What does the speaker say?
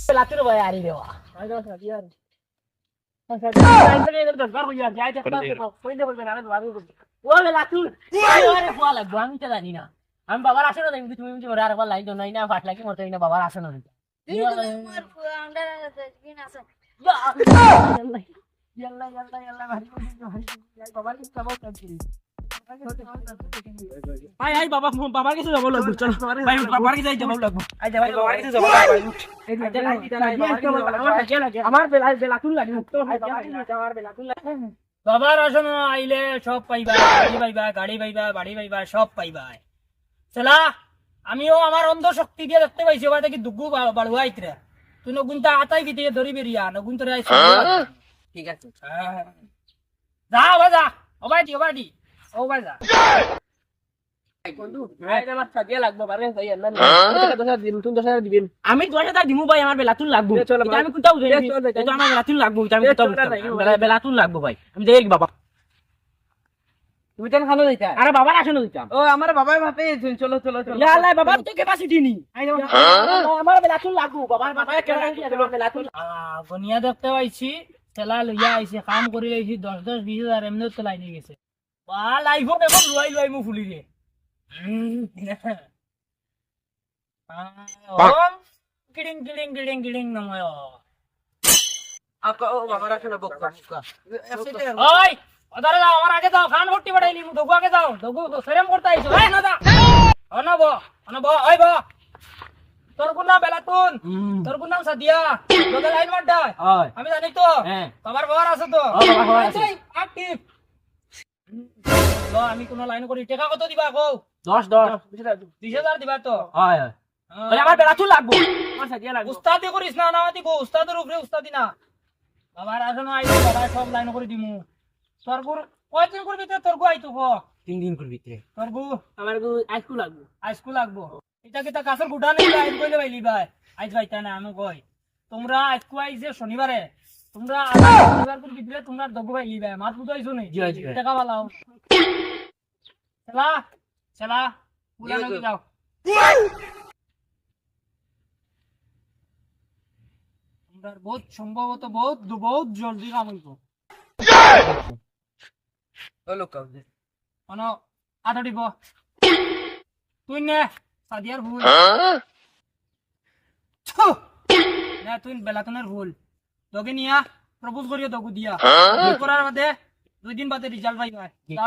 বেলাতুর ভাই আরি দেওয়া আমি বাবার আসে না তুমি আরেকবার লাইন নাই না ফাট লাগি মরতে না বাবার আসে না ভাই আই বাবা বাবার কাছে যাব লাগবে চলো ভাই বাবার কাছে যাব লাগবে আই যা ভাই বাবার কাছে যাব লাগবে আমার বেলা তুল লাগি তো আমার বেলা তুল বাবার আসন আইলে সব পাইবা গাড়ি পাইবা বাড়ি পাইবা সব পাইবা চলা আমিও আমার অন্ধ শক্তি দিয়ে দেখতে পাইছি এবার দেখি দুগু বাড়ুয়া আইতরে তুই নগুনটা আতাই গিয়ে ধরি বেরিয়া নগুন তোর ঠিক আছে যা ওবা যা ওবাই দি ও ভাই যা আমি 10,000 দিমু ভাই আমার বেলাতুন লাগবো আমি কোনটা বুঝাই আমার বেলাতুন লাগবো বেলাতুন লাগবো ভাই আমি যাই কি বাবা তুমি তেন খানো দিতা আরে বাবার আসনো দিতাম ও আমার বাবাই ভাবে চলো চলো চলো ইয়া আল্লাহ বাবার তো ক্যাপাসিটি নি আমার বেলাতুন লাগবো বাবার বাবাই বেলাতুন গনিয়া দেখতে পাইছি তেলা লইয়া আইছে কাম করি লাইছি 10 20,000 এমনি তো লাই নিয়ে গেছে বা লাইফো দেখো লুয়াই মু ফুলি রে গিডিং গিডিং গিডিং গিডিং নময় আকো বাবার আসলে বক্কা ওই ওদারে যাও আমার আগে যাও খান ভর্তি বাড়াইলি মু দগু আগে যাও দগু সেরেম করতে আইছো এই না দা অনব ওই বো তোর কোন নাম বেলাতুন তোর কোন নাম সাদিয়া তোদের লাইন মারডা আমি জানি তো বাবার বাবার আছে তো বাবার আছে অ্যাক্টিভ আমি কোন লাইন করি টাকা কত দিবা কও 10 20,000 দিবা তো হয় ওই আমার বেলাতুন লাগবো আমার সাদিয়া লাগবো উস্তাদি করিস না নামাতি গো উস্তাদের উপরে উস্তাদি না বাবার আসনো আইতো বাবা সব লাইন করে দিমু তোর গো কয়দিন করবি তোর গো আইতো গো 3 দিন করবি তে তোর গো আমার গো আইসকু লাগবো এটা কি তা কাছের গুডা নেই আইজ কইলে বাইলি ভাই আইজ ভাইতা না আমি কই তোমরা আজকু আইছে শনিবারে তোমরা শনিবার করে দিলে তোমরা দগু বাইলি ভাই মাত বুঝাইছো নি টাকা বালাও চলা পুরা নকি যাও তোমরা বহুত সম্ভবত বহুত জলদি কাম হইব লোক কাউজে অনো আটা দিব তুই নে সাদিয়ার ভুল না তুই বেলাতনের ভুল তোকে নিয়া প্রপোজ করিও তোকে দিয়া করার বাদে 2 দিন বাদে রেজাল্ট পাইবা